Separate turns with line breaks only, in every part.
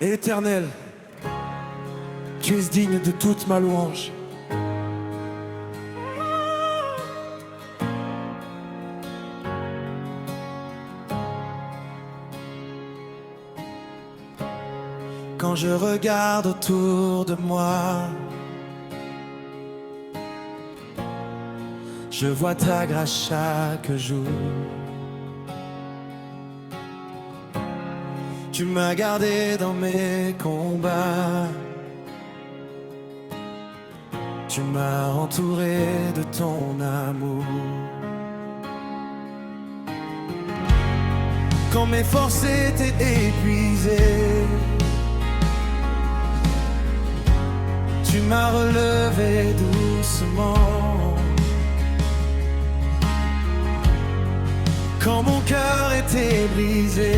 Éternel, tu es digne de toute ma louange. Quand je regarde autour de moi, je vois ta grâce chaque jour. Tu m'as gardé dans mes combats. Tu m'as entouré de ton amour. Quand mes forces étaient épuisées, tu m'as relevé doucement. Quand mon cœur était brisé,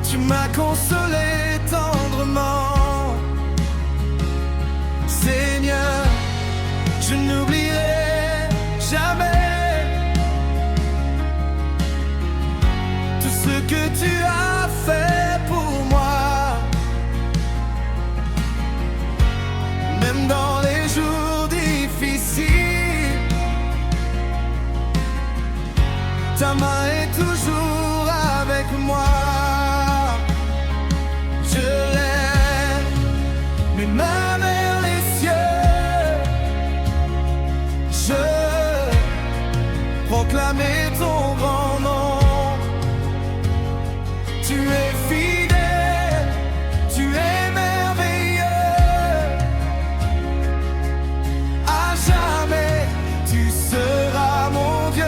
tu m'as consolé tendrement. Seigneur, je n'oublierai jamais tout ce que tu as fait pour moi. Même dans les jours difficiles, ta main est toujours avec moi. Je lève mes mains vers les cieux, je proclamer ton grand nom. Tu es fidèle, tu es merveilleux. À jamais, tu seras mon Dieu.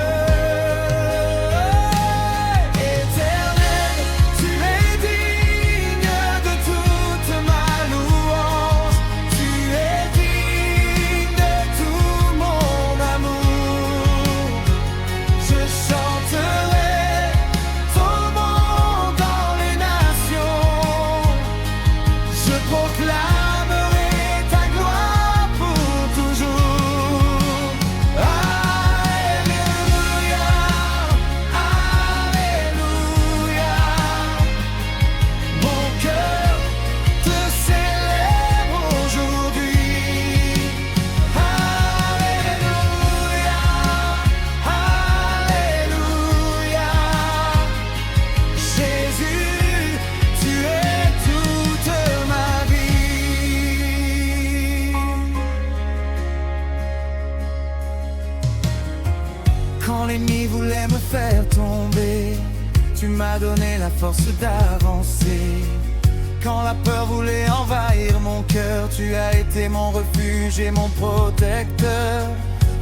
Quand l'ennemi voulait me faire tomber, tu m'as donné la force d'avancer. Quand la peur voulait envahir mon cœur, tu as été mon refuge et mon protecteur.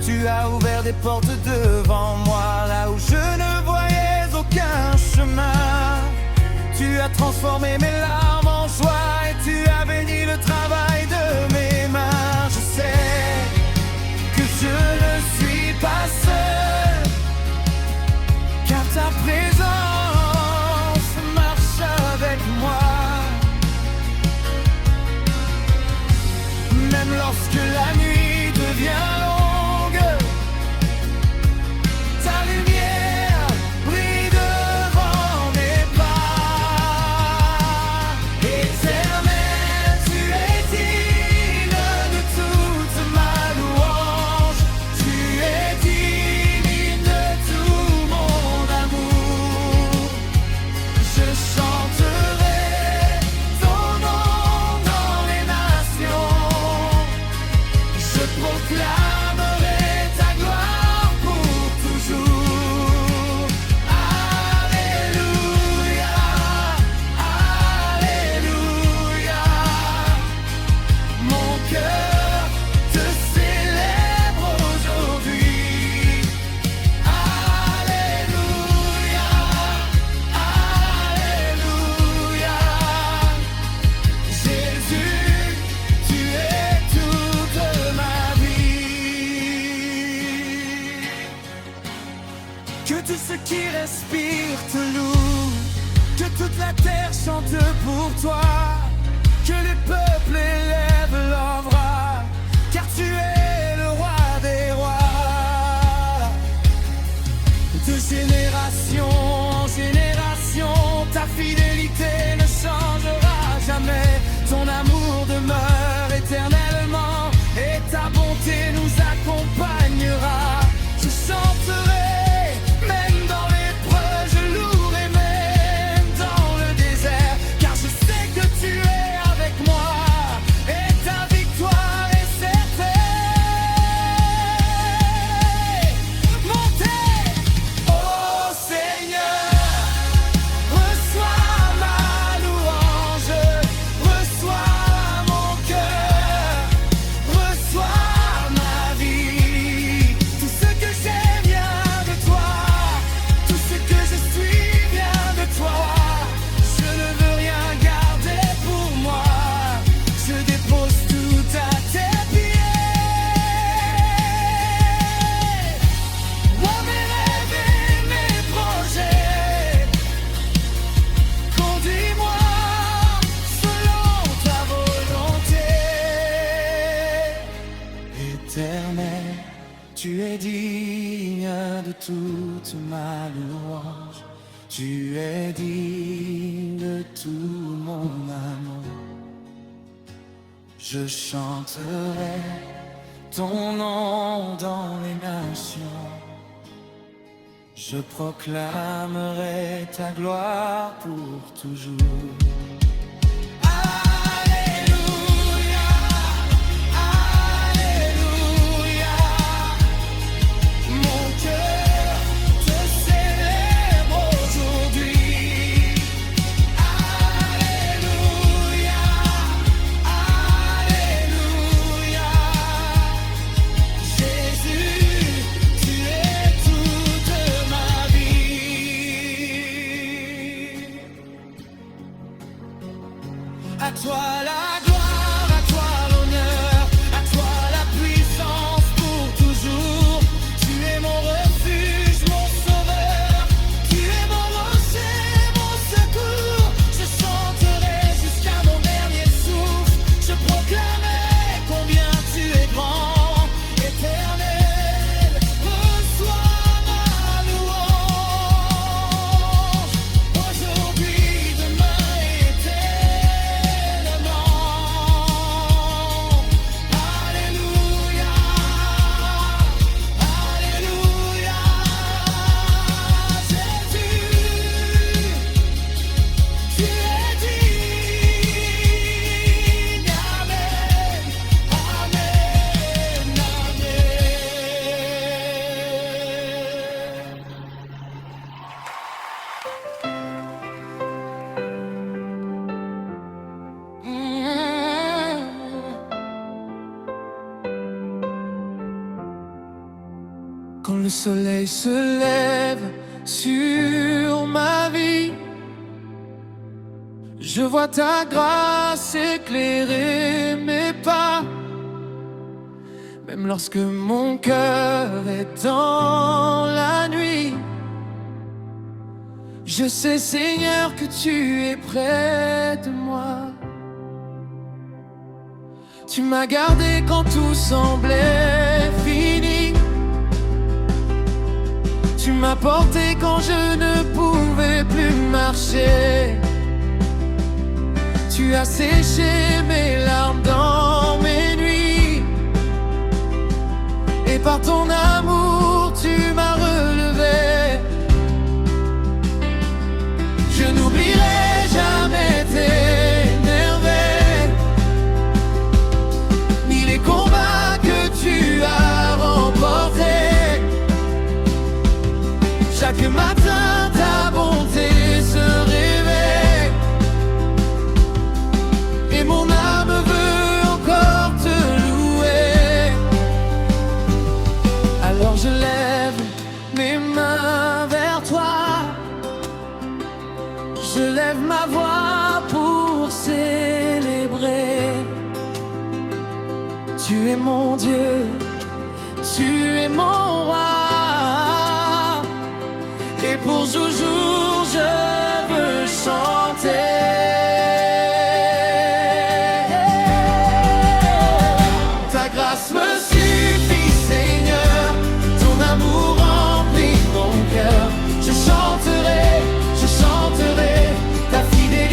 Tu as ouvert des portes devant moi, là où je ne voyais aucun chemin. Tu as transformé mes larmes en joie et tu as béni le travail de mes mains. Je sais que je ne suis pas seul, car ta présence marche avec moi. Même lorsque la nuit devient longue, ta lumière brille devant mes pas. Éternel, tu es digne de toute ma louange. Tu es digne de tout mon amour. Je chanterai ton nom dans les nations. Je proclamerai ta gloire pour toujours. Alléluia, Alléluia. Mon cœur te célèbre aujourd'hui. Alléluia, Alléluia. Jésus, tu es toute ma vie. Que tout ce qui respire te loue, que toute la terre chante pour toi, que les peuples élèvent leurs bras, car tu es le roi des rois. De génération en génération, fidélité ne changera jamais. Ton amour demeure éternellement et ta bonté nous accompagnera. Je chanterai, même dans l'épreuve, je louerai même dans le désert, car je sais que tu es avec moi et ta victoire est certaine. Montez, ô Seigneur, reçois ma louange, reçois mon cœur, reçois ma vie. Tout ce que j'ai vient de toi, tout ce que je suis vient de toi. Je ne veux rien garder pour moi, je dépose tout à tes pieds. Moi, mes rêves et mes projets, conduis-moi selon ta volonté. Éternel, tu es digne de toute ma louange. Tu es digne de tout mon amour. Je chanterai ton nom dans les nations. Je proclamerai ta gloire pour toujours. Alléluia, Alléluia. Mon cœur te célèbre aujourd'hui. Alléluia, Alléluia. Jésus, tu es toute ma vie. À toi la gloire, à toi l'honneur, à toi la puissance pour toujours. Tu es mon refuge, mon sauveur, tu es mon rocher, mon secours. Je chanterai jusqu'à mon dernier souffle, je proclamerai combien tu es grand, éternel. Reçois ma louange, aujourd'hui, demain, éternellement. Alléluia, Alléluia. Jésus, tu es digne. Amen, Amen, Amen. Quand le soleil se lève sur ma vie, je vois ta grâce éclairer mes pas. Même lorsque mon cœur est dans la nuit, je sais, Seigneur, que tu es près de moi. Tu m'as gardé quand tout semblait fini. Tu m'as porté quand je ne pouvais plus marcher. Tu as séché mes larmes dans mes nuits. Et par ton amour, tu m'as relevé. Je n'oublierai jamais tes merveilles, ni les combats que tu as remportés. Chaque matin, ta bonté se réveille, et mon âme veut encore te louer. Alors je lève mes mains vers toi, je lève ma voix pour célébrer. Tu es mon Dieu, tu es mon roi. Et pour toujours je veux chanter. Ta grâce me suffit, Seigneur, ton amour remplit mon cœur. Je chanterai ta fidélité.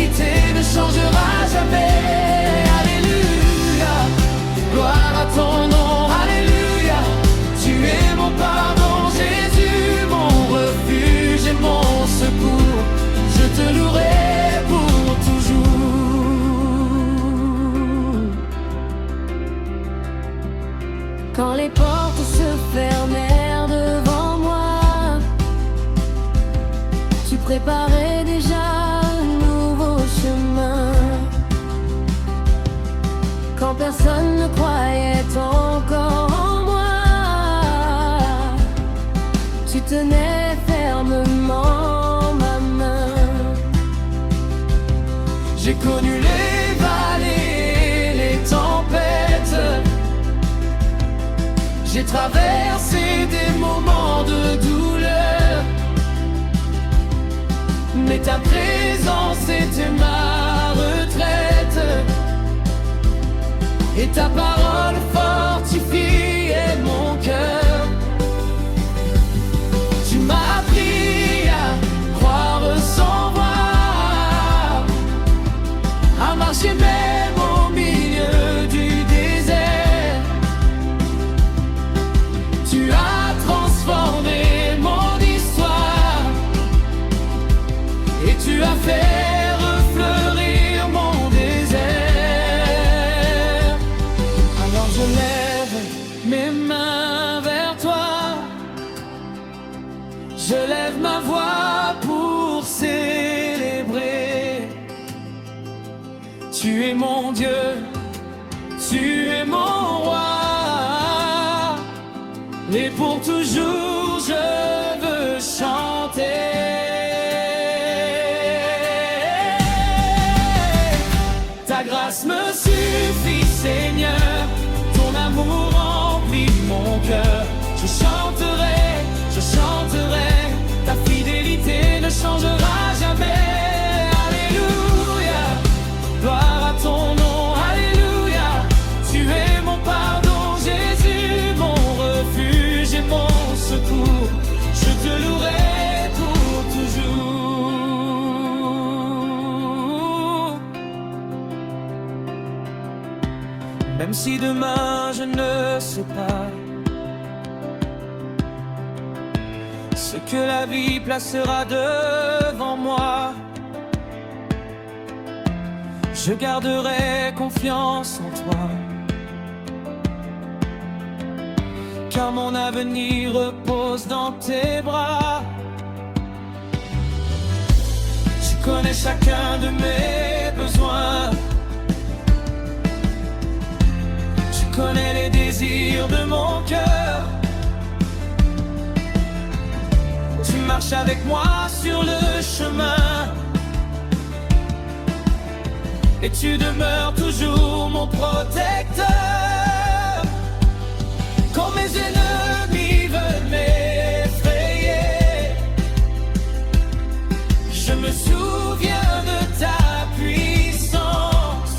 préparais déjà un nouveau chemin. Quand personne ne croyait encore en moi, tu tenais fermement ma main.
J'ai connu les vallées, les tempêtes. J'ai traversé des moments de douleur, mais ta présence était ma retraite. Et ta parole fortifiait mon cœur. Tu m'as appris à croire sans voir, à marcher même au milieu du désert. Tu as transformé mon histoire et tu as fait refleurir mon désert. Alors je lève mes mains vers toi, je lève ma voix pour célébrer. Tu es mon Dieu, tu es mon roi, et pour toujours je veux chanter. Ta grâce me suffit, Seigneur, ton amour remplit mon cœur. Je chanterai, ta fidélité ne changera jamais. Alléluia, gloire à ton nom, alléluia. Tu es mon pardon, Jésus, mon refuge et mon secours. Je te louerai pour toujours. Même si demain je ne sais pas ce que la vie placera devant moi, je garderai confiance en toi, car mon avenir repose dans tes bras. Tu connais chacun de mes besoins, tu connais les désirs de mon cœur. Tu marches avec moi sur le chemin et tu demeures toujours mon protecteur. Quand mes ennemis veulent m'effrayer, je me souviens de ta puissance.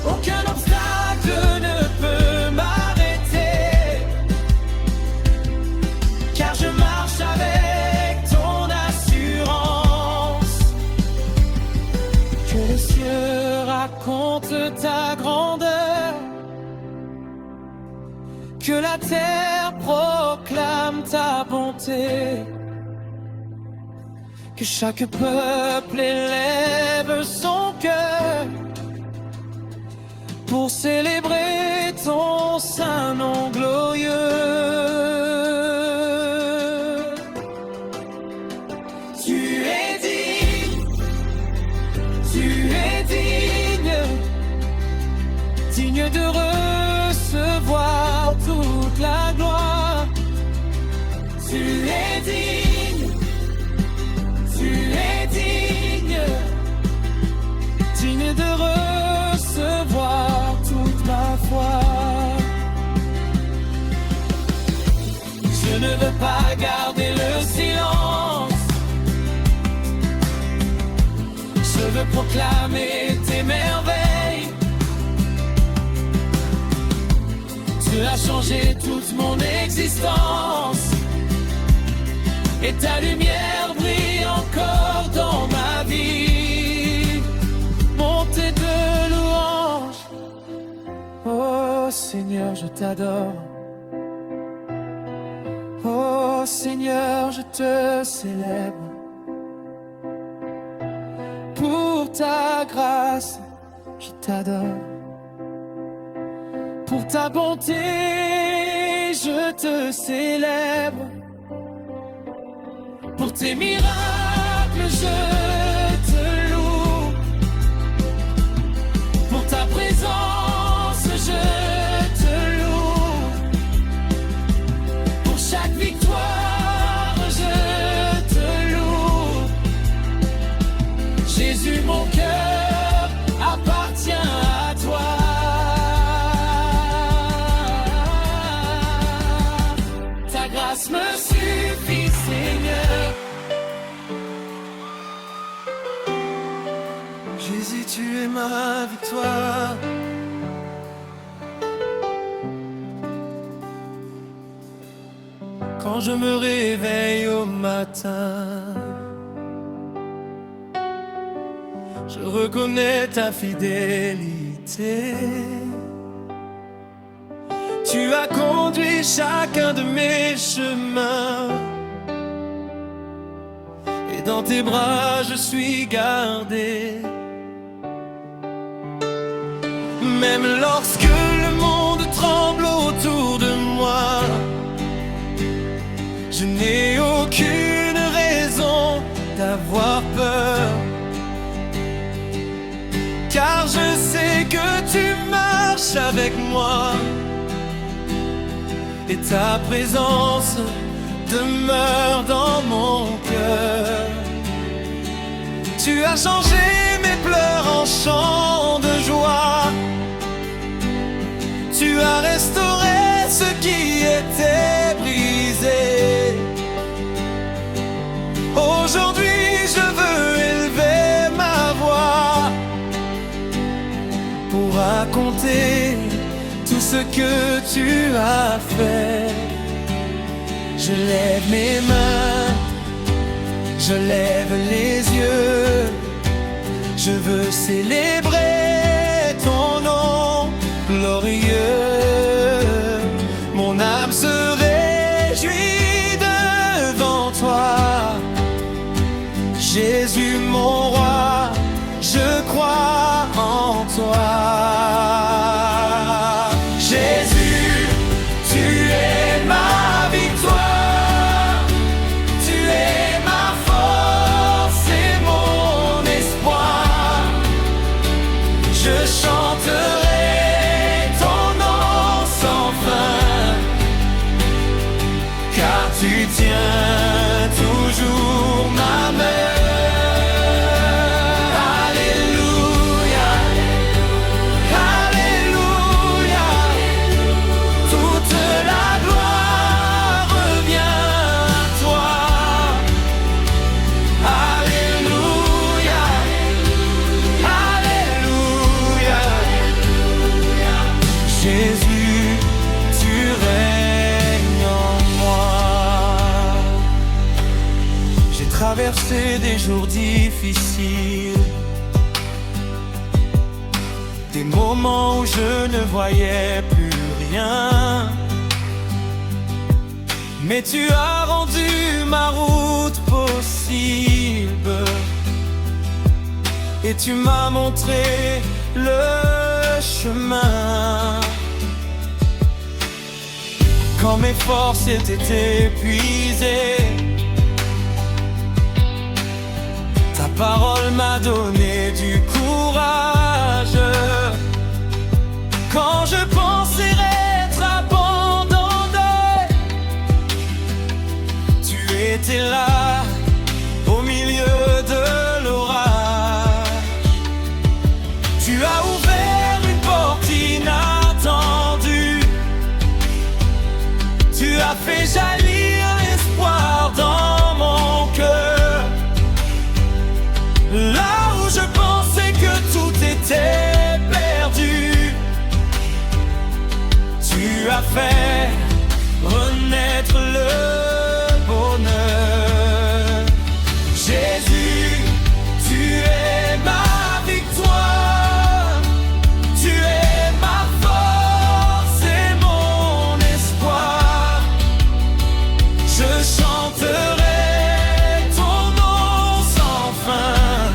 Aucun obstacle ne peut m'arrêter, car je marche avec ton assurance. Que les cieux racontent ta grandeur, que la terre proclame ta bonté, que chaque peuple élève son cœur pour célébrer ton saint nom glorieux. Tu es digne, digne de recevoir toute la gloire. Tu es digne, digne de recevoir toute ma foi. Je ne veux pas garder le silence, je veux proclamer tes merveilles. Tu as changé toute mon existence et ta lumière brille encore dans ma vie. Montée de louange, oh Seigneur, je t'adore. Oh Seigneur, je te célèbre pour ta grâce, je t'adore. Pour ta bonté, je te célèbre. Pour Pour tes miracles, je te loue. Pour ta présence, je te loue. Pour chaque victoire, je te loue. Jésus, mon cœur appartient à toi. Ta grâce me suffit, Seigneur. Jésus, tu es ma victoire. Quand je me réveille au matin, je reconnais ta fidélité. Tu as conduit chacun de mes chemins, et dans tes bras je suis gardé. Même lorsque le monde tremble autour de moi, je n'ai aucune raison d'avoir peur, car je sais que tu marches avec moi, et ta présence demeure dans mon cœur. Tu as changé mes pleurs en chants de joie. Tu as restauré ce qui était brisé. Aujourd'hui je veux élever ma voix pour raconter tout ce que tu as fait. Je lève mes mains, je lève les yeux, je veux célébrer ton nom glorieux. Mon âme se réjouit devant toi. Jésus mon roi, je crois en toi. Jésus, tu es ma victoire, tu es ma force et mon espoir. Je chanterai ton nom sans fin, car tu tiens toujours ma main. Jésus, tu règnes en moi. J'ai traversé des jours difficiles, des moments où je ne voyais plus rien, mais tu as rendu ma route possible, et tu m'as montré le chemin. Quand mes forces étaient épuisées, ta parole m'a donné du courage. Quand je pensais être abandonné, tu étais là au milieu de l'orage. Tu as ouvert une porte inattendue, tu as fait jaillir l'espoir dans mon cœur. Là où je pensais que tout était perdu, tu as fait renaître le bonheur. Jésus, tu es ma victoire, tu es ma force et mon espoir. Je chanterai ton nom sans fin,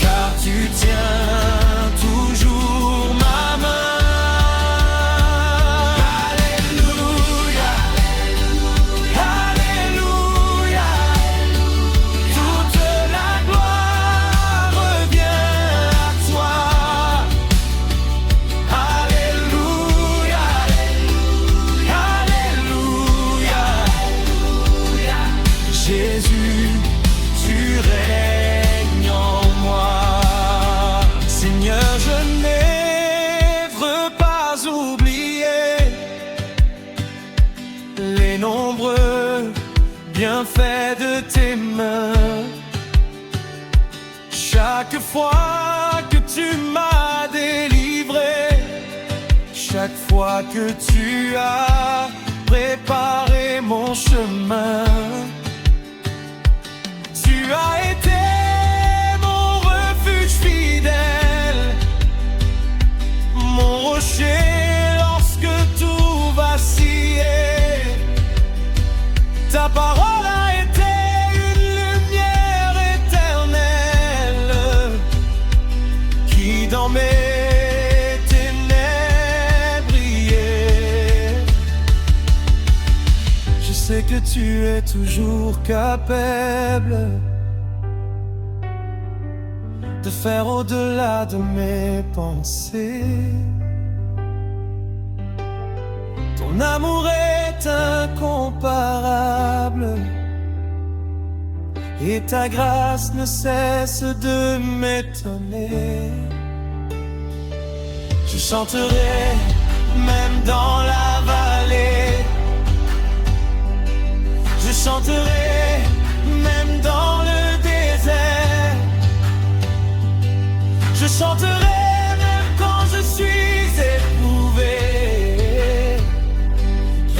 car tu tiens toujours ma main. Alléluia, alléluia, tu règnes en moi. Seigneur, je n'ai pas oublié les nombreux bienfaits de tes mains. Chaque fois que tu m'as délivré, chaque fois que tu as préparé mon chemin, tu as été mon refuge fidèle, mon rocher lorsque tout vacillait. Ta parole a été une lumière éternelle qui dans mes ténèbres brillait. Je sais que tu es toujours capable de faire au-delà de mes pensées. Ton amour est incomparable et ta grâce ne cesse de m'étonner. Je chanterai même dans la vallée, je chanterai même dans le désert, je chanterai même quand je suis éprouvé,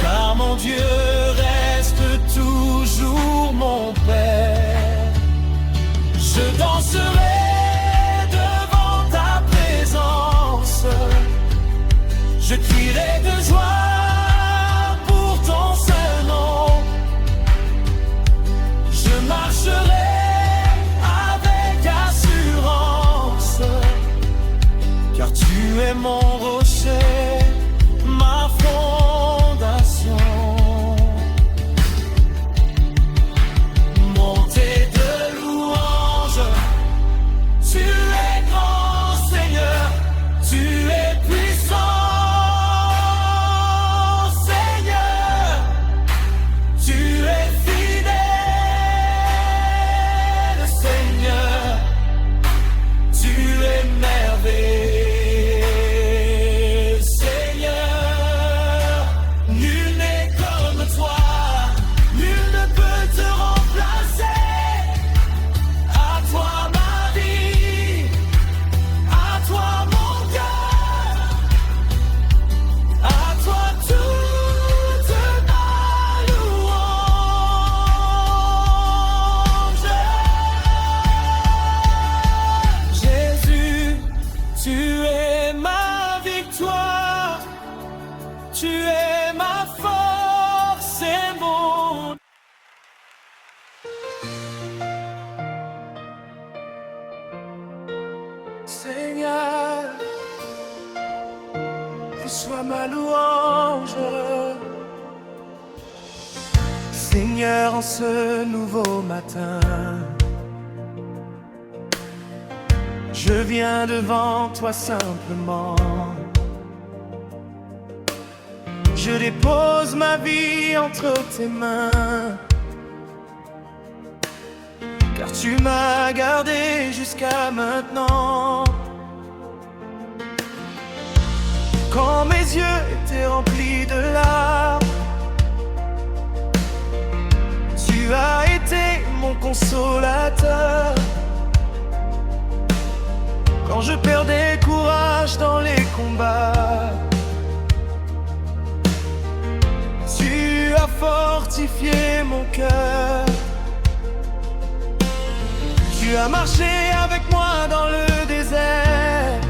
car mon Dieu reste toujours mon Père. Je danserai devant ta présence, je crierai de joie pour ton seul nom. Je marcherai avec assurance, car tu es mon rocher, ma fondation. Montée de louanges, tu es grand Seigneur, tu es puissant Seigneur, tu es fidèle Seigneur, tu es merveilleux Seigneur, nul n'est comme toi, nul ne peut te remplacer. À toi ma vie, à toi mon cœur, à toi toute ma louange. Jésus, tu es ma victoire, tu es ma force et mon... Seigneur, reçois ma louange. Seigneur, en ce nouveau matin, je viens devant toi simplement. Je dépose ma vie entre tes mains, car tu m'as gardé jusqu'à maintenant. Quand mes yeux étaient remplis de larmes, tu as été mon consolateur. Quand je perdais courage dans les combats, tu as fortifié mon cœur. Tu as marché avec moi dans le désert.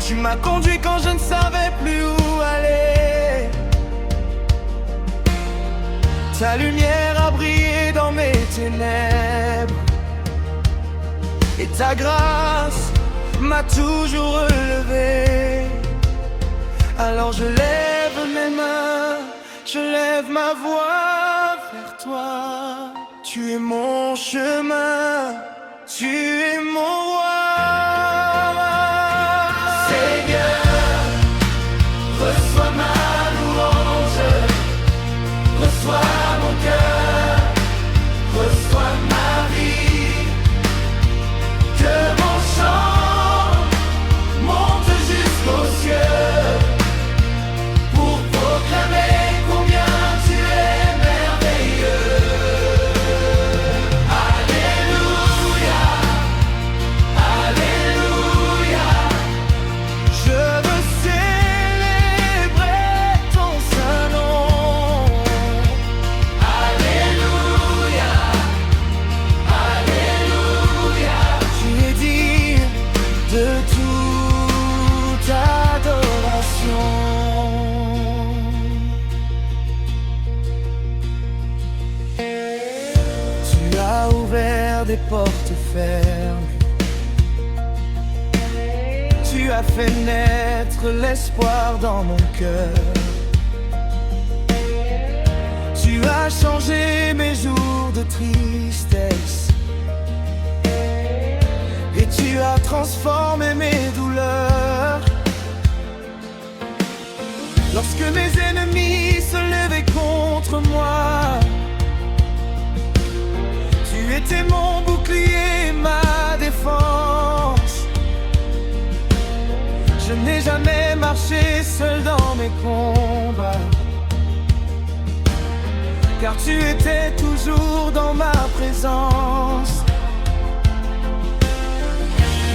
Tu m'as conduit quand je ne savais plus où aller. Ta lumière a brillé dans mes ténèbres, et ta grâce m'a toujours relevé. Alors je lève mes mains, je lève ma voix vers toi. Tu es mon chemin, tu es mon roi. Seigneur, reçois ma louange, reçois mon cœur. derrière des portes fermées. Tu as fait naître l'espoir dans mon cœur. Tu as changé mes jours de tristesse et tu as transformé mes douleurs. Lorsque mes ennemis se levaient contre moi, tu étais mon bouclier, ma défense. Je n'ai jamais marché seul dans mes combats, car tu étais toujours dans ma présence.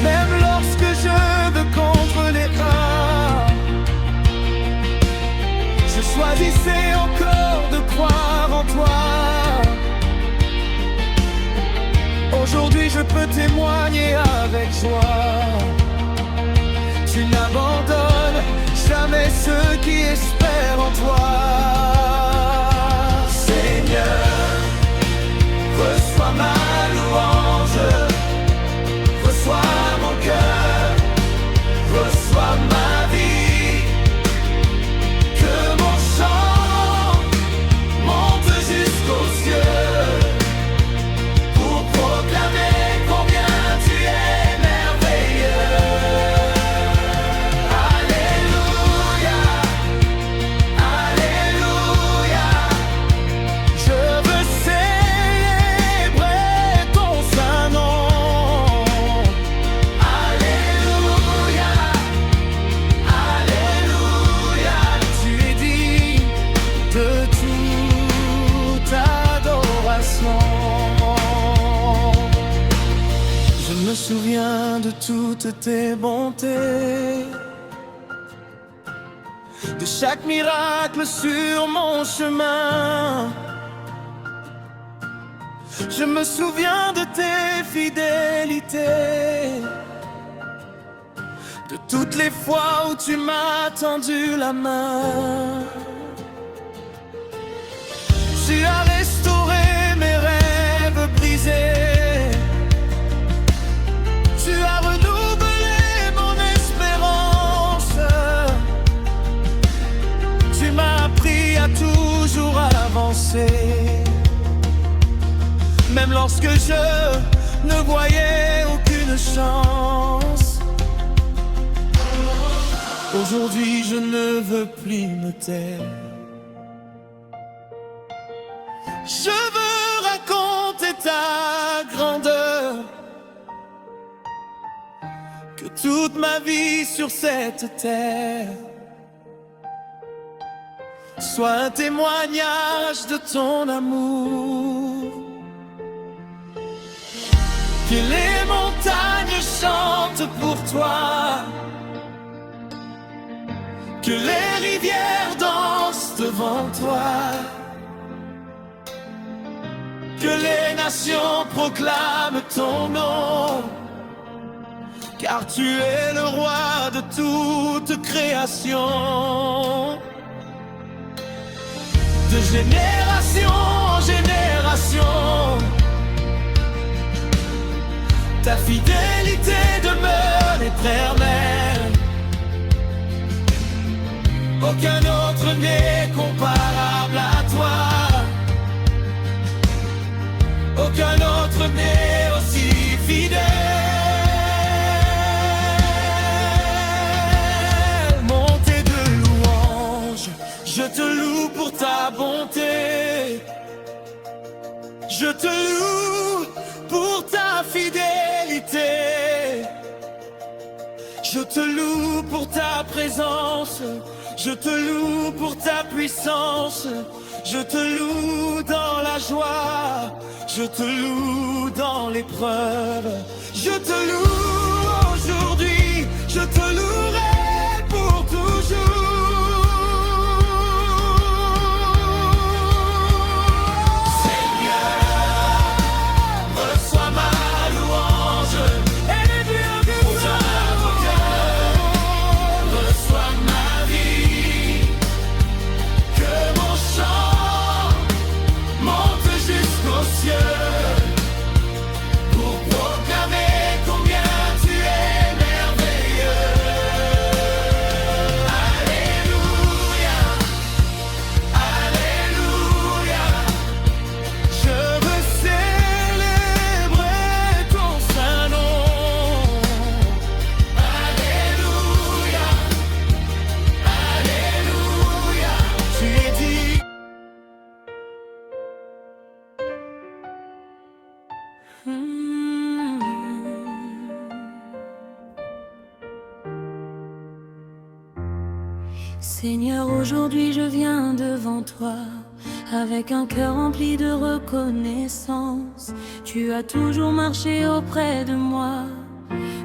Même lorsque je me contre les reins, je choisissais encore de croire en toi. Aujourd'hui je peux témoigner avec joie. Tu n'abandonnes jamais ceux qui espèrent en toi. Seigneur, reçois ma louange, reçois mon cœur, reçois ma vie. Que mon chant monte jusqu'aux cieux pour proclamer combien tu es merveilleux. Alléluia, Alléluia. Je veux célébrer ton saint nom. Alléluia, Alléluia. Tu es digne de toute adoration. Je me souviens de toutes tes bontés, de chaque miracle sur mon chemin. Je me souviens de tes fidélités, de toutes les fois où tu m'as tendu la main. Tu as restauré mes rêves brisés, tu as renouvelé mon espérance. Tu m'as appris à toujours avancer, même lorsque je ne voyais aucune chance. Aujourd'hui je ne veux plus me taire. Je veux raconter ta grandeur, que toute ma vie sur cette terre soit un témoignage de ton amour. Que les montagnes chantent pour toi, que les rivières dansent devant toi, que les nations proclament ton nom, car tu es le roi de toute création. De génération en génération, ta fidélité demeure éternelle. Aucun autre n'est comparable à toi, aucun autre n'est aussi fidèle. Montée de louange, je te loue pour ta bonté. Je te loue pour ta fidélité. Je te loue pour ta présence. Je te loue pour ta puissance. Je te loue dans la joie. Je te loue dans l'épreuve. Je te loue aujourd'hui. Je te louerai pour toujours.
Seigneur, aujourd'hui je viens devant toi avec un cœur rempli de reconnaissance. Tu as toujours marché auprès de moi,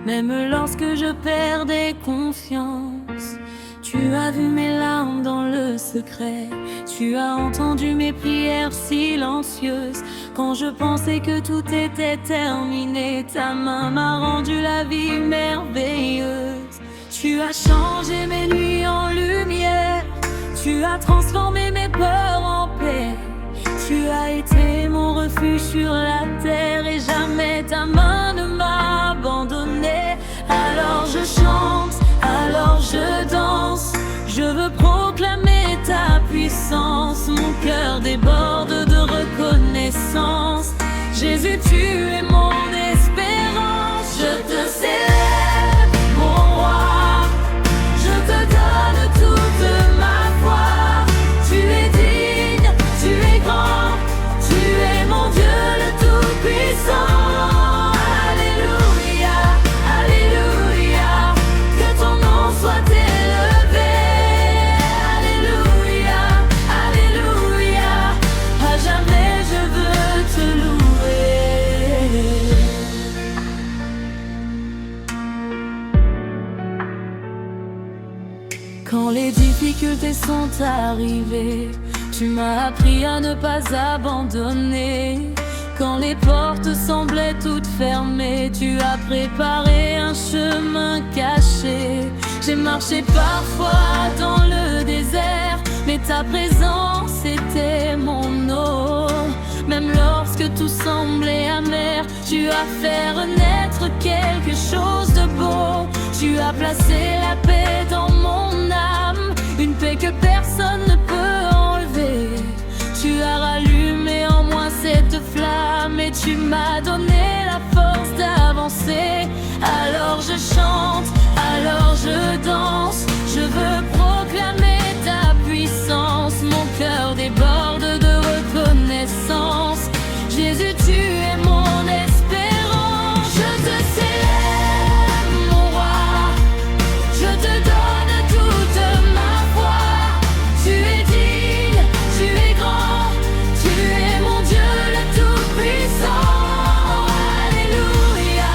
même lorsque je perdais confiance. Tu as vu mes larmes dans le secret, tu as entendu mes prières silencieuses. Quand je pensais que tout était terminé, ta main m'a rendu la vie merveilleuse. Tu as changé mes nuits en lumière, tu as transformé mes peurs en paix. Tu as été mon refuge sur la terre et jamais ta main ne m'a abandonné. Alors je chante, alors je danse, je veux proclamer ta puissance. Mon cœur déborde de reconnaissance. Jésus, tu es mon espérance. Je te célèbre, mon roi, je te donne toute ma foi. Tu es digne, tu es grand, tu es mon Dieu le Tout-Puissant. Alléluia, alléluia, que ton nom soit élevé. Alléluia, alléluia, à jamais je veux te louer. Quand les difficultés sont arrivées, tu m'as appris à ne pas abandonner. Quand les portes semblaient toutes fermées, tu as préparé un chemin caché. J'ai marché parfois dans le désert, mais ta présence était mon eau. Même lorsque tout semblait amer, tu as fait renaître quelque chose de beau. Tu as placé la paix dans mon âme, une paix que personne ne peut enlever. Tu as rallumé en moi cette flamme et tu m'as donné la force d'avancer. Alors je chante, alors je danse, je veux proclamer ta puissance. Mon cœur déborde de reconnaissance. Jésus, tu es mon espérance. Je te célèbre, mon roi, je te donne toute ma foi. Tu es digne, tu es grand, tu es mon Dieu le Tout-Puissant. Alléluia,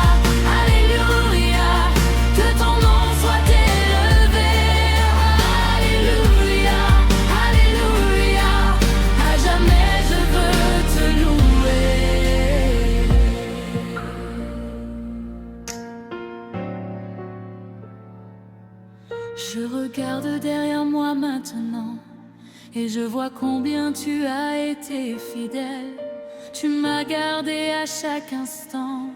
alléluia, que ton nom soit élevé. Alléluia, alléluia, à jamais je veux te louer. Je regarde derrière moi maintenant et je vois combien tu as été fidèle. Tu m'as gardé à chaque instant,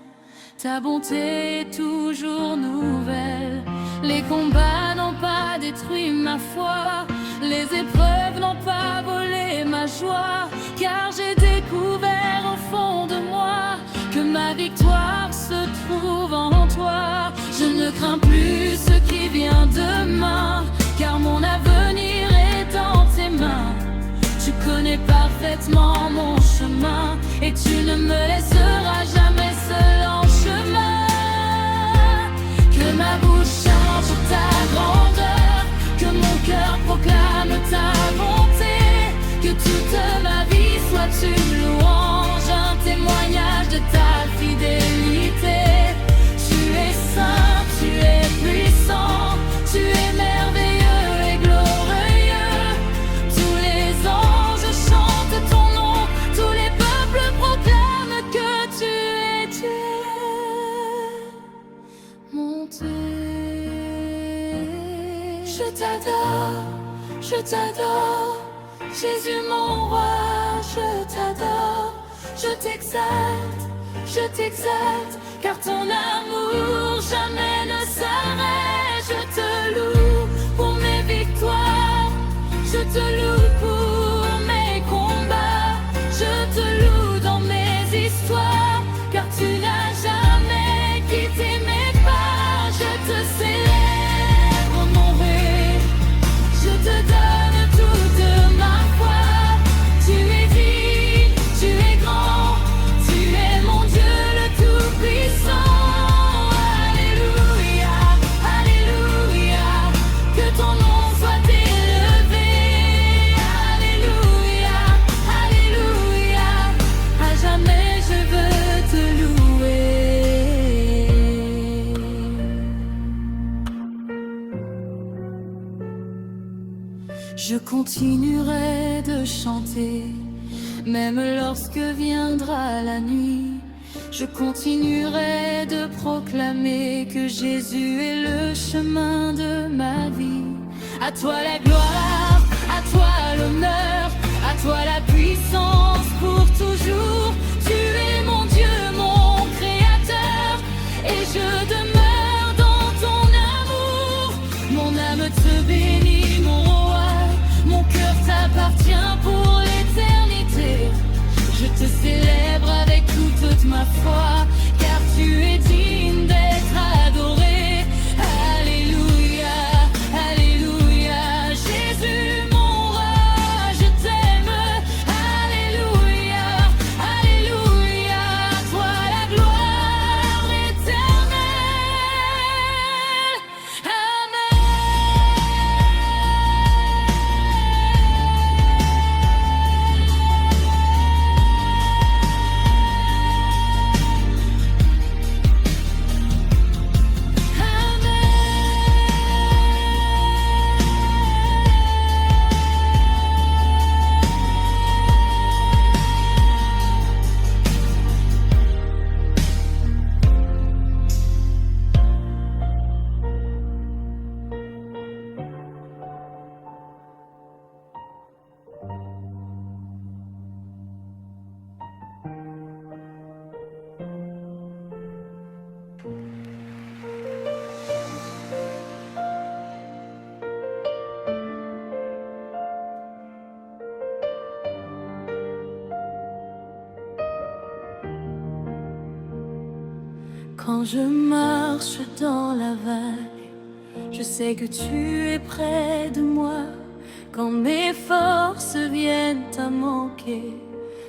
ta bonté est toujours nouvelle. Les combats n'ont pas détruit ma foi, les épreuves n'ont pas volé ma joie. Car j'ai découvert au fond de moi que ma victoire se trouve en toi. Je ne crains plus ce qui vient demain, car mon avenir est dans tes mains. Tu connais parfaitement mon chemin et tu ne me laisseras jamais seul en chemin. Que ma bouche chante ta grandeur, que mon cœur proclame ta bonté, que toute ma vie soit une louange, un témoignage de ta fidélité. Tu es saint, tu es puissant, tu es merveilleux et glorieux. Tous les anges chantent ton nom, tous les peuples proclament que tu es Dieu. Montez, je t'adore, Jésus mon roi, je t'adore, je t'exalte, car ton amour jamais ne s'arrête. Je te loue pour mes victoires, je te loue pour mes combats, je te loue dans mes histoires, car tu n'as jamais quitté mes pas. Je te célèbre, mon roi, je te donne toute ma foi. Tu es digne, tu es grand, tu es mon Dieu le Je continuerai de chanter, même lorsque viendra la nuit. Je continuerai de proclamer que Jésus est le chemin de ma vie. À toi la gloire, à toi l'honneur, à toi la puissance pour toujours. Tu es mon Dieu, mon Créateur, et je demeure dans ton amour. Mon âme te bénit, mon roi, mon cœur t'appartient pour l'éternité. Je te célèbre avec toute ma foi, car tu es digne d'être adoré. Alléluia, alléluia, Jésus mon roi, je t'aime. Alléluia, alléluia, toi la gloire éternelle. Quand je marche dans la vague, je sais que tu es près de moi. Quand mes forces viennent à manquer,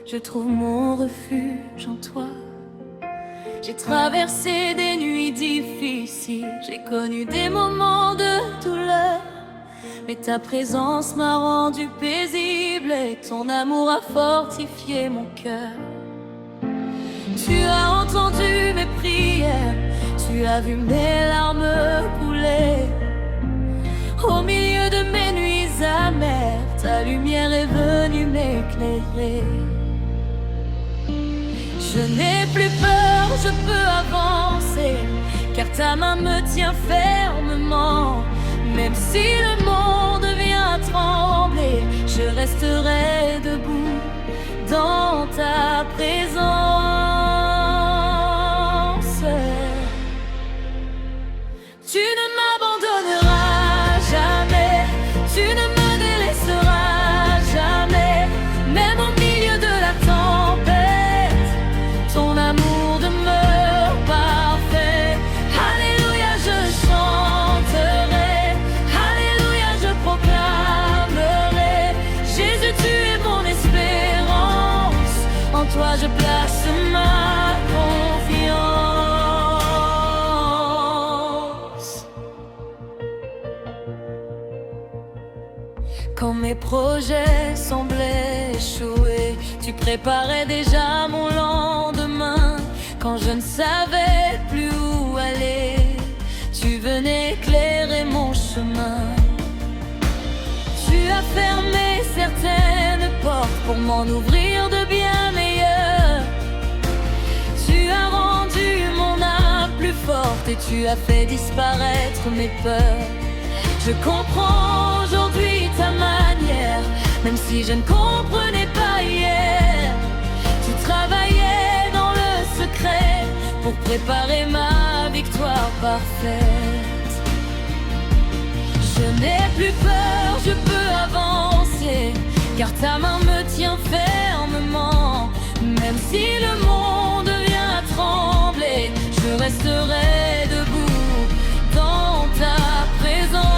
je trouve mon refuge en toi. J'ai traversé des nuits difficiles, j'ai connu des moments de douleur, mais ta présence m'a rendu paisible et ton amour a fortifié mon cœur. Tu as entendu mes prières, tu as vu mes larmes couler. Au milieu de mes nuits amères, ta lumière est venue m'éclairer. Je n'ai plus peur, je peux avancer, car ta main me tient fermement. Même si le monde vient trembler, je resterai debout dans ta présence. Tu ne m'abandonneras jamais, tu ne me délaisseras jamais. Même au milieu de la tempête, ton amour demeure parfait. Alléluia, je chanterai, alléluia, je proclamerai. Jésus, tu es mon espérance, en toi je place ma confiance. Quand mes projets semblaient échouer, tu préparais déjà mon lendemain. Quand je ne savais plus où aller, tu venais éclairer mon chemin. Tu as fermé certaines portes pour m'en ouvrir de bien meilleures. Tu as rendu mon âme plus forte et tu as fait disparaître mes peurs. Je comprends aujourd'hui ta manière, même si je ne comprenais pas hier. Tu travaillais dans le secret pour préparer ma victoire parfaite. Je n'ai plus peur, je peux avancer, car ta main me tient fermement. Même si le monde vient trembler, je resterai debout dans ta présence.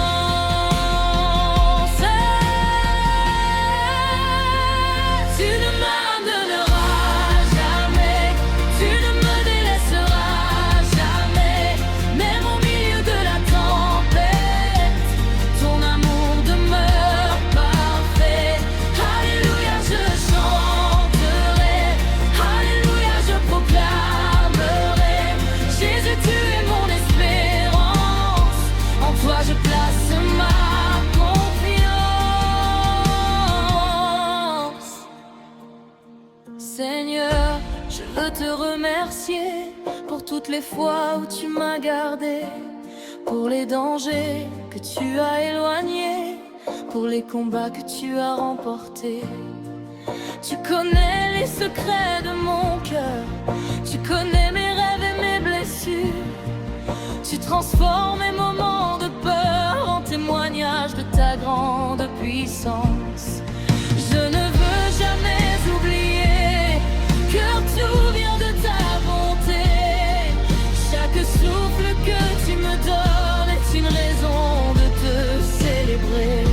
Tu ne m'abandonneras jamais, tu ne me délaisseras jamais. Même au milieu de la tempête, ton amour demeure parfait. Alléluia, je chanterai, alléluia. Je veux te remercier pour toutes les fois où tu m'as gardé, pour les dangers que tu as éloignés, pour les combats que tu as remportés. Tu connais les secrets de mon cœur, tu connais mes rêves et mes blessures. Tu transformes mes moments de peur en témoignage de ta grande puissance. Je ne veux jamais oublier que tout vient de ta bonté. Chaque souffle que tu me donnes est une raison de te célébrer.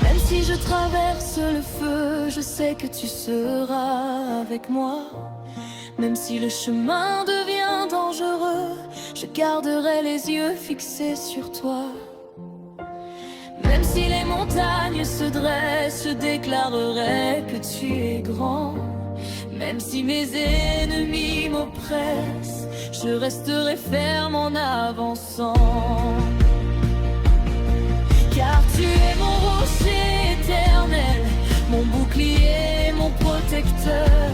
Même si je traverse le feu, je sais que tu seras avec moi. Même si le chemin devient dangereux, je garderai les yeux fixés sur toi. Même si les montagnes se dressent, je déclarerai que tu es grand. Même si mes ennemis m'oppressent, je resterai ferme en avançant. Car tu es mon rocher éternel, mon bouclier, mon protecteur.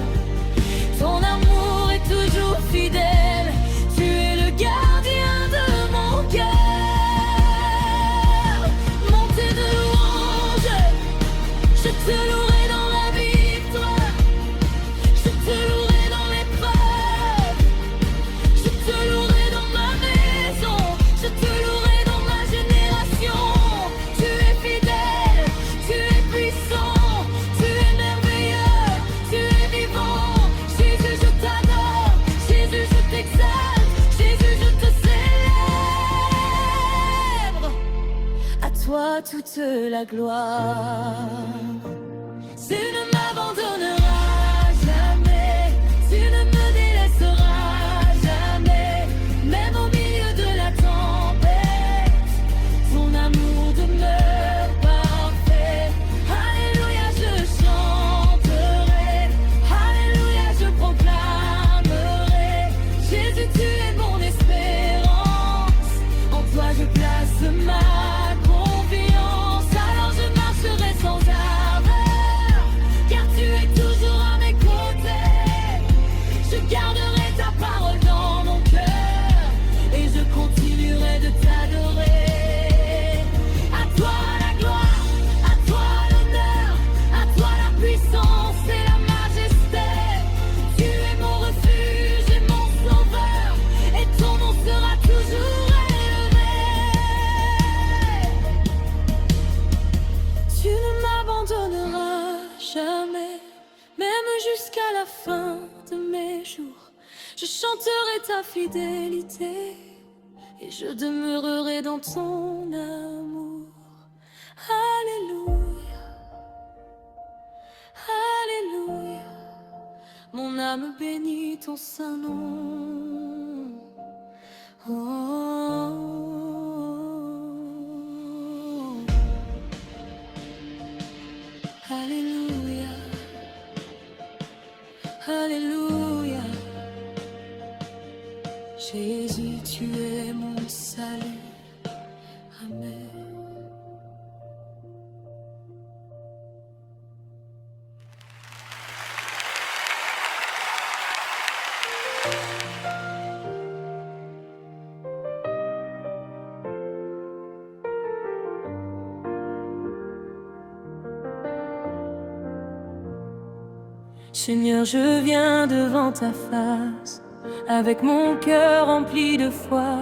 Ton amour est toujours fidèle, tu es le gardien de mon cœur. Montée de louange, je te louerai dans la victoire, je te louerai dans l'épreuve, je te louerai dans ma maison, je te louerai dans ma génération. Tu es fidèle, tu es puissant, tu es merveilleux, tu es vivant. Jésus, je t'adore, Jésus, je t'exalte, Jésus, je te célèbre. À toi toute la gloire. Tu ne m'abandonneras jamais, tu ne me délaisseras jamais. Même au milieu de la tempête, ton amour demeure parfait. Alléluia, je chanterai, alléluia, je proclamerai. Jésus, tu es mon espérance, en toi je place ma confiance. Alors je marcherai sans ardeur, car tu es toujours à mes côtés. Je garderai ta parole dans mon cœur, et je continuerai de t'adorer. À toi la gloire, à toi l'honneur, à toi la puissance et la majesté. Tu es mon refuge et mon sauveur, et ton nom sera toujours élevé. Tu ne m'abandonneras jamais, même jusqu'à la fin de mes jours. Je chanterai ta fidélité, et je demeurerai dans ton amour. Alléluia, alléluia. Mon âme bénit ton saint nom. Oh. Alléluia, alléluia. Jésus, tu es mon salut. Amen. Seigneur, je viens devant ta face, avec mon cœur rempli de foi.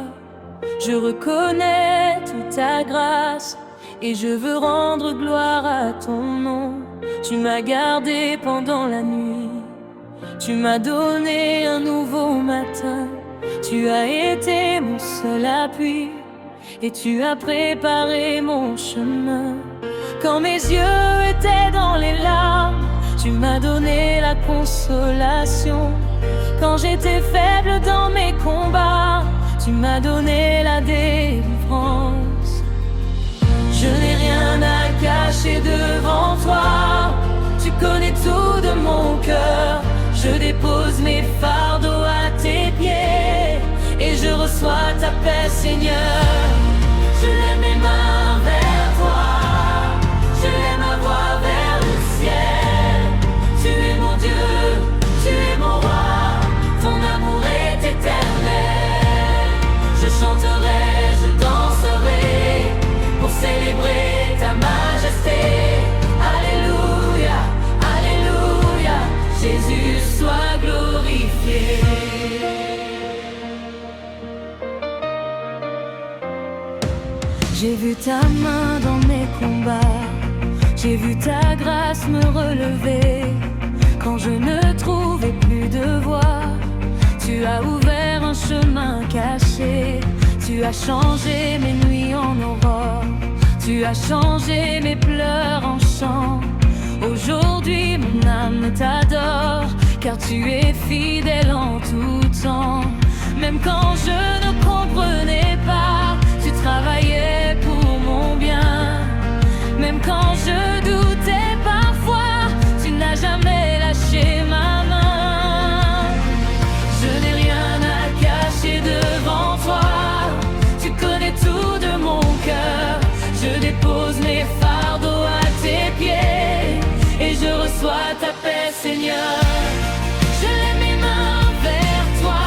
Je reconnais toute ta grâce, et je veux rendre gloire à ton nom. Tu m'as gardé pendant la nuit, tu m'as donné un nouveau matin. Tu as été mon seul appui, et tu as préparé mon chemin. Quand mes yeux étaient dans les larmes, tu m'as donné la consolation. Quand j'étais faible dans mes combats, tu m'as donné la délivrance. Je n'ai rien à cacher devant toi, tu connais tout de mon cœur. Je dépose mes fardeaux à tes pieds, et je reçois ta paix, Seigneur. Je lève mes mains vers toi, je lève ma voix vers le ciel. Tu J'ai vu ta main dans mes combats, j'ai vu ta grâce me relever. Quand je ne trouvais plus de voie, tu as ouvert un chemin caché. Tu as changé mes nuits en aurore, tu as changé mes pleurs en chant. Aujourd'hui mon âme t'adore, car tu es fidèle en tout temps. Même quand je ne comprenais pas, tu travaillais pour mon bien. Même quand je doutais parfois, tu n'as jamais lâché ma main. Je n'ai rien à cacher devant toi, tu connais tout de mon cœur. Je dépose mes fardeaux à tes pieds et je reçois ta paix, Seigneur. Je lève mes mains vers toi,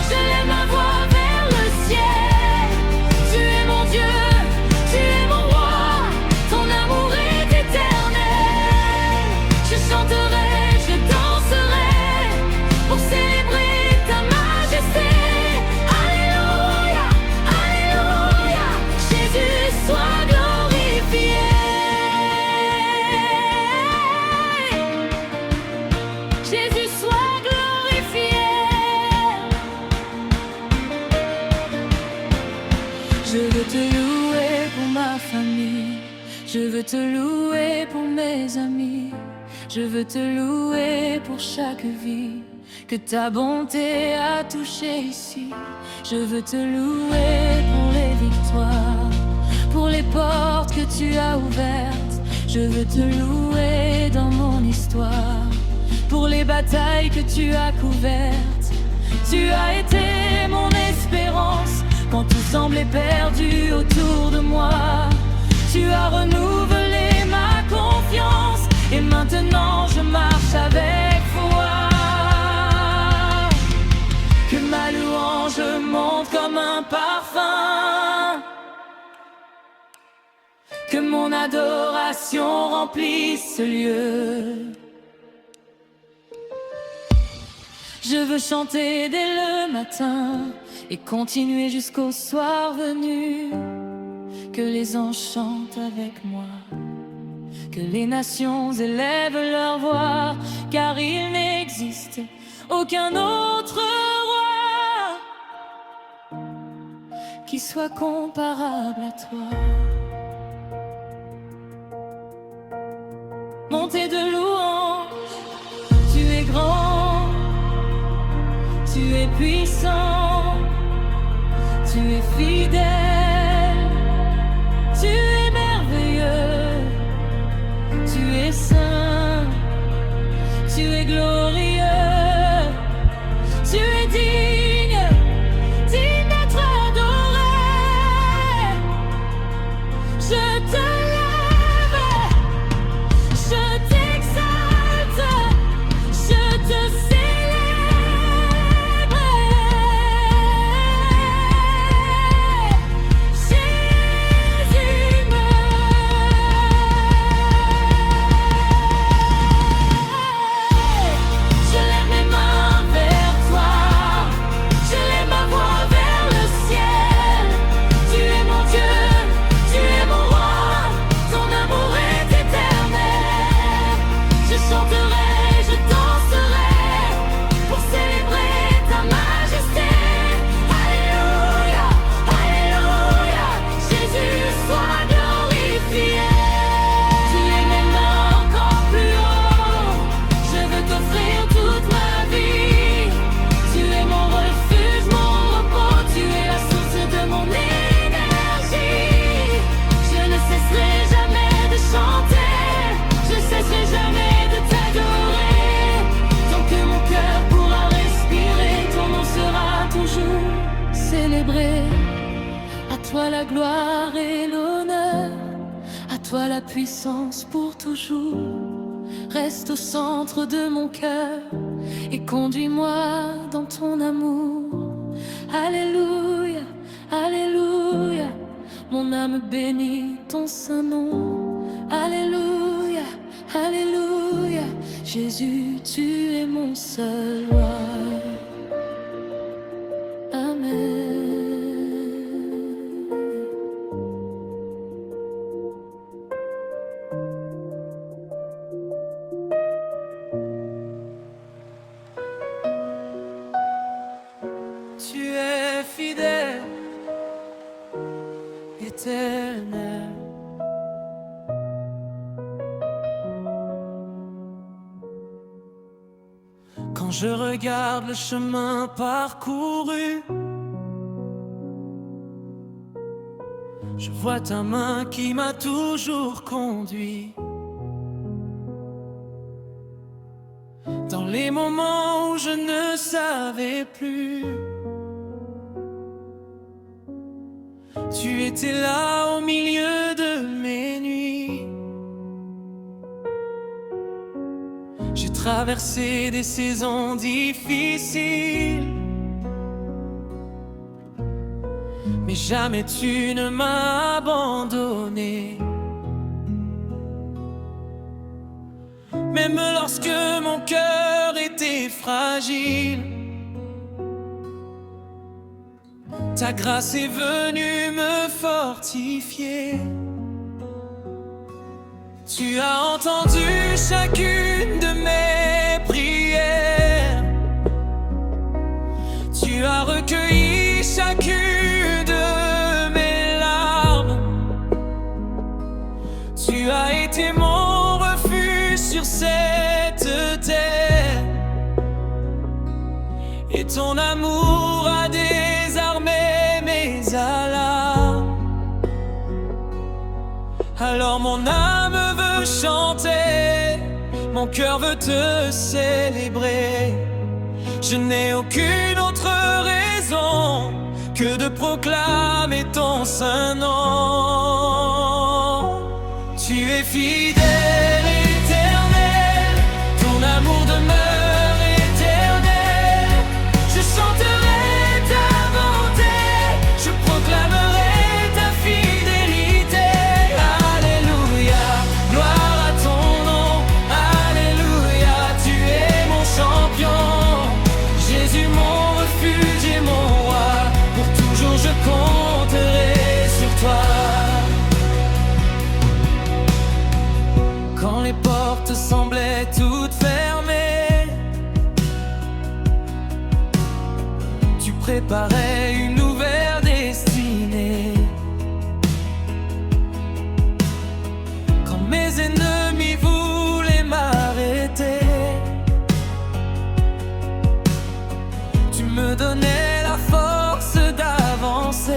je lève ma voix vers le ciel. Tu es mon Dieu, tu es mon roi, ton amour est éternel. Je chanterai, je danserai pour célébrer ta majesté. Alléluia, alléluia, Jésus soit glorifié. Jésus soit glorifié. Je veux te louer pour ma famille, je veux te louer pour mes amis, je veux te louer pour chaque vie que ta bonté a touché ici. Je veux te louer pour les victoires, pour les portes que tu as ouvertes. Je veux te louer dans mon histoire, pour les batailles que tu as couvertes. Tu as été mon espérance quand tout semblait perdu autour de moi. Tu as renouvelé ma confiance et maintenant je marche avec foi. Que ma louange monte comme un parfum, que mon adoration remplisse ce lieu. Je veux chanter dès le matin et continuer jusqu'au soir venu. Que les anges chantent avec moi, que les nations élèvent leur voix, car il n'existe aucun autre roi qui soit comparable à toi. Montée de louange, tu es grand, tu es puissant, tu es fidèle, tu es merveilleux, tu es saint, tu es glorieux, tu es digne, digne d'être adoré. Je te lève, je t'exalte, je te célèbre. Jésus je lève mes mains vers toi, je lève ma voix vers le ciel. Tu es mon Dieu, tu es mon roi, ton amour est éternel. Je chanterai, je danserai pour célébrer ta majesté. Alléluia, alléluia, Jésus soit glorifié. Tu es mes mains encore plus haut, je veux t'offrir toute ma vie. Tu es mon refuge, mon repos, tu es la source de mon énergie. Je ne cesserai jamais de chanter, je cesserai jamais de t'adorer. Tant que mon cœur pourra respirer, ton nom sera toujours célébré. À toi la gloire et l'honneur, à toi la puissance pour toujours. Reste au centre de mon cœur et conduis-moi dans ton amour. Alléluia, alléluia, mon âme bénit ton saint nom. Alléluia, alléluia, Jésus, tu es mon seul roi. Amen.
Quand je regarde le chemin parcouru, je vois ta main qui m'a toujours conduit. Dans les moments où je ne savais plus, tu étais là au milieu de mes nuits. J'ai traversé des saisons difficiles, mais jamais tu ne m'as abandonné. Même lorsque mon cœur était fragile, ta grâce est venue me fortifier. Tu as entendu chacune de mes prières, tu as recueilli chacune de mes larmes. Tu as été mon refuge sur cette terre, et ton amour a désarmé mes alarmes. Alors mon âme veut chanter, mon cœur veut te célébrer. Je n'ai aucune autre raison que de proclamer ton saint nom. Tu es fidèle, éternel, ton amour demeure éternel. Je chanterai ta bonté, je proclamerai ta fidélité. Alléluia, gloire à ton nom. Alléluia, tu es mon champion. Jésus mon refuge et mon roi, pour toujours je compterai sur toi. Quand les portes semblaient toutes fermées, tu préparais une nouvelle destinée. Quand mes ennemis voulaient m'arrêter, tu me donnais la force d'avancer.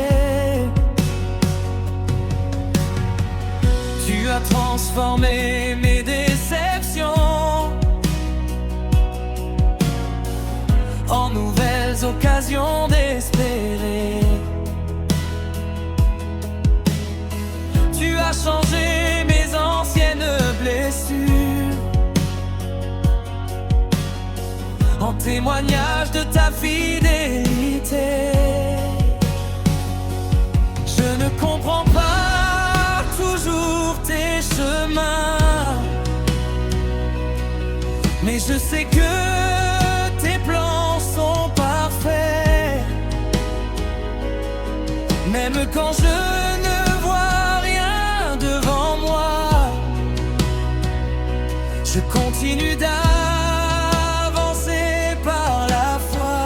Tu as transformé mes déceptions en nouvelles occasions d'espérer. Tu as changé mes anciennes blessures en témoignage de ta fidélité. Je ne comprends pas toujours tes chemins, mais je sais que tes plans sont parfaits. Même quand je ne vois rien devant moi, je continue d'avancer par la foi.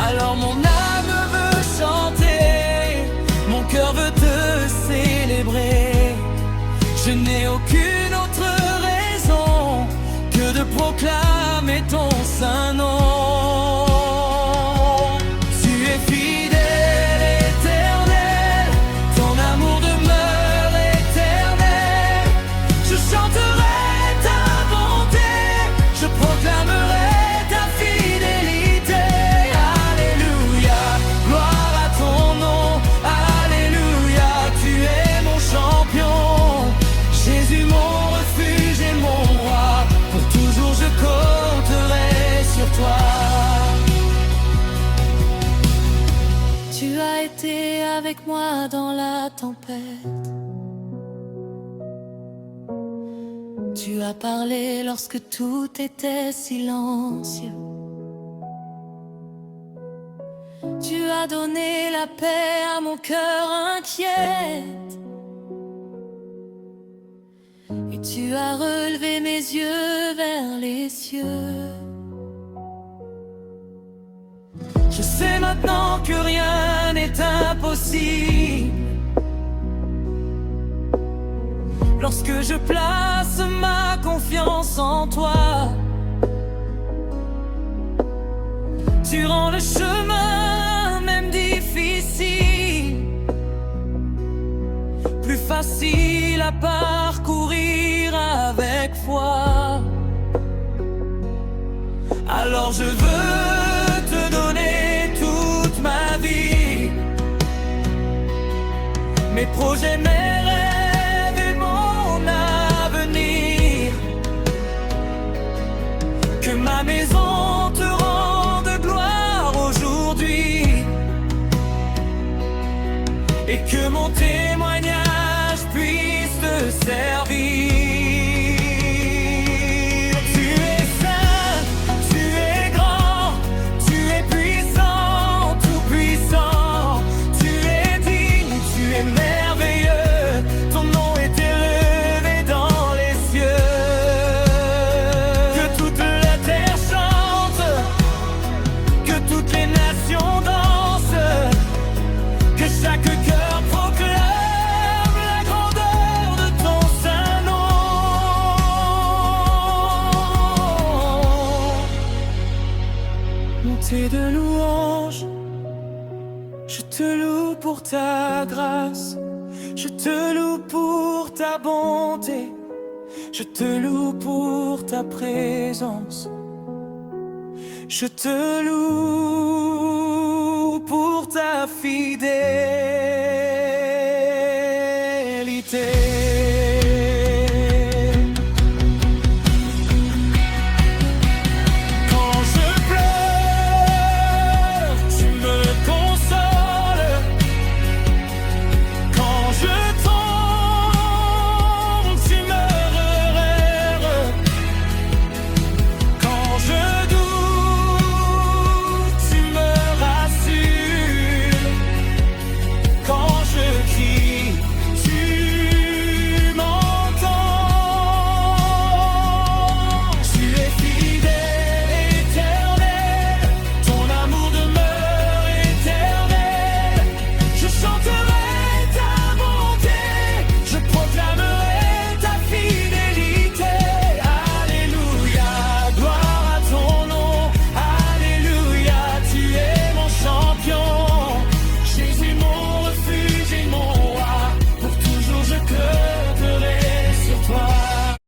Alors mon âme veut chanter, mon cœur veut te célébrer. Je n'ai aucune autre raison que de proclamer ton saint nom. Tu es fidèle, éternel, ton amour demeure éternel. Je chanterai ta bonté, je proclamerai ta fidélité. Alléluia, gloire à ton nom. Alléluia, tu es mon champion. Jésus mon refuge et mon roi, pour toujours je compterai sur toi. Tu as été avec moi dans la tempête. Tu as parlé lorsque tout était silencieux. Tu as donné la paix à mon cœur inquiète. Et tu as relevé mes yeux vers les cieux. Je sais maintenant que rien n'est impossible lorsque je place ma confiance en toi. Tu rends le chemin même difficile plus facile à parcourir avec foi. Alors je veux te donner toute ma vie, mes projets, mes rêves et mon avenir. Que ma maison te rende gloire aujourd'hui, et que mon témoignage puisse te servir. Tu es saint, tu es grand, tu es puissant, tout puissant. Tu es digne, tu es merveilleux, ton nom est élevé dans les cieux. Que toute la terre chante, que toutes les nations dansent, que chaque cœur proclame la grandeur de ton saint nom. Montée de louanges, je te loue pour ta grâce, je te loue pour ta bonté, je te loue pour ta présence, je te loue pour ta fidélité.